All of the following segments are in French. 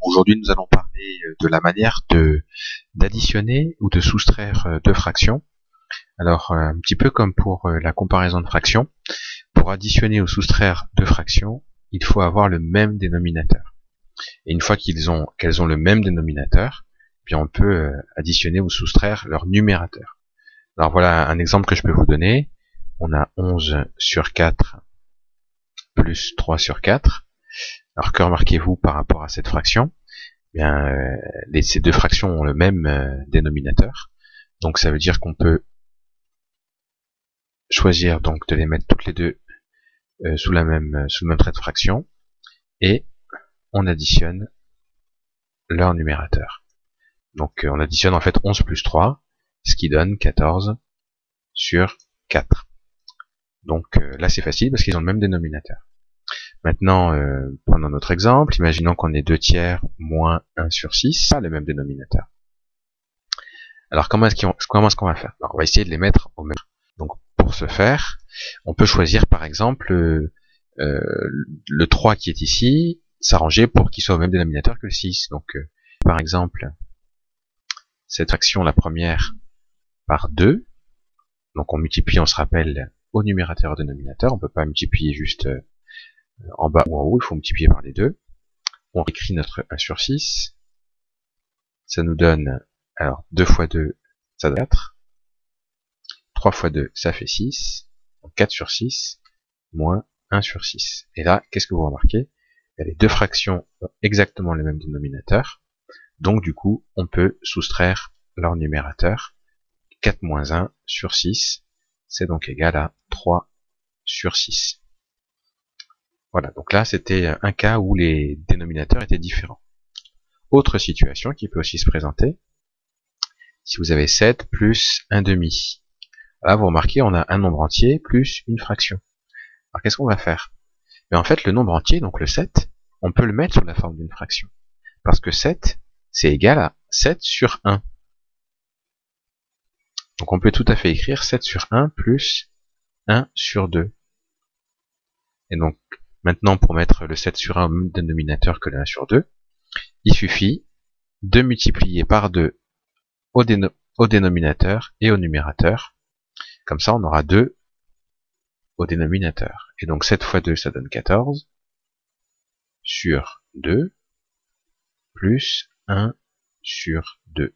Aujourd'hui, nous allons parler de la manière d'additionner ou de soustraire deux fractions. Alors, un petit peu comme pour la comparaison de fractions, pour additionner ou soustraire deux fractions, il faut avoir le même dénominateur. Et une fois qu'elles ont le même dénominateur, puis on peut additionner ou soustraire leur numérateur. Alors voilà un exemple que je peux vous donner. On a 11 sur 4 plus 3 sur 4. Alors que remarquez-vous par rapport à cette fraction? Eh bien, ces deux fractions ont le même dénominateur. Donc ça veut dire qu'on peut choisir donc de les mettre toutes les deux sous le même trait de fraction, et on additionne leur numérateur. Donc on additionne en fait 11 plus 3, ce qui donne 14 sur 4. Donc là c'est facile parce qu'ils ont le même dénominateur. Maintenant, prenons notre exemple, imaginons qu'on ait 2 tiers moins 1 sur 6, pas le même dénominateur. Alors comment est-ce qu'on va faire? Alors, on va essayer de les mettre au même. Donc pour ce faire, on peut choisir par exemple le 3 qui est ici, s'arranger pour qu'il soit au même dénominateur que le 6. Donc par exemple, cette fraction, la première, par 2, donc on multiplie, on se rappelle, au numérateur et au dénominateur, on peut pas multiplier juste en bas ou en haut, il faut multiplier par les deux. On écrit notre 1 sur 6, ça nous donne, alors 2 fois 2, ça donne 4, 3 fois 2, ça fait 6, donc 4 sur 6, moins 1 sur 6. Et là, qu'est-ce que vous remarquez? Les deux fractions ont exactement le même dénominateur, donc du coup, on peut soustraire leur numérateur. 4 moins 1 sur 6, c'est donc égal à 3 sur 6. Voilà, donc là c'était un cas où les dénominateurs étaient différents. Autre situation qui peut aussi se présenter, si vous avez 7 plus 1 demi. Là vous remarquez, on a un nombre entier plus une fraction. Alors qu'est-ce qu'on va faire? Mais en fait le nombre entier, donc le 7, on peut le mettre sous la forme d'une fraction. Parce que 7, c'est égal à 7 sur 1. Donc on peut tout à fait écrire 7 sur 1 plus 1 sur 2. Et donc maintenant pour mettre le 7 sur 1 au même dénominateur que le 1 sur 2, il suffit de multiplier par 2 au dénominateur et au numérateur. Comme ça on aura 2 au dénominateur. Et donc 7 fois 2 ça donne 14 sur 2 plus 1 sur 2.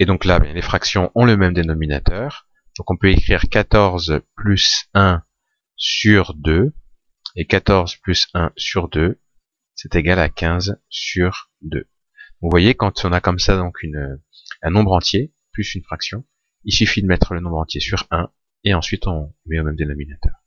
Et donc là, les fractions ont le même dénominateur. Donc on peut écrire 14 plus 1 sur 2. Et 14 plus 1 sur 2, c'est égal à 15 sur 2. Vous voyez, quand on a comme ça donc un nombre entier, plus une fraction, il suffit de mettre le nombre entier sur 1, et ensuite on met au même dénominateur.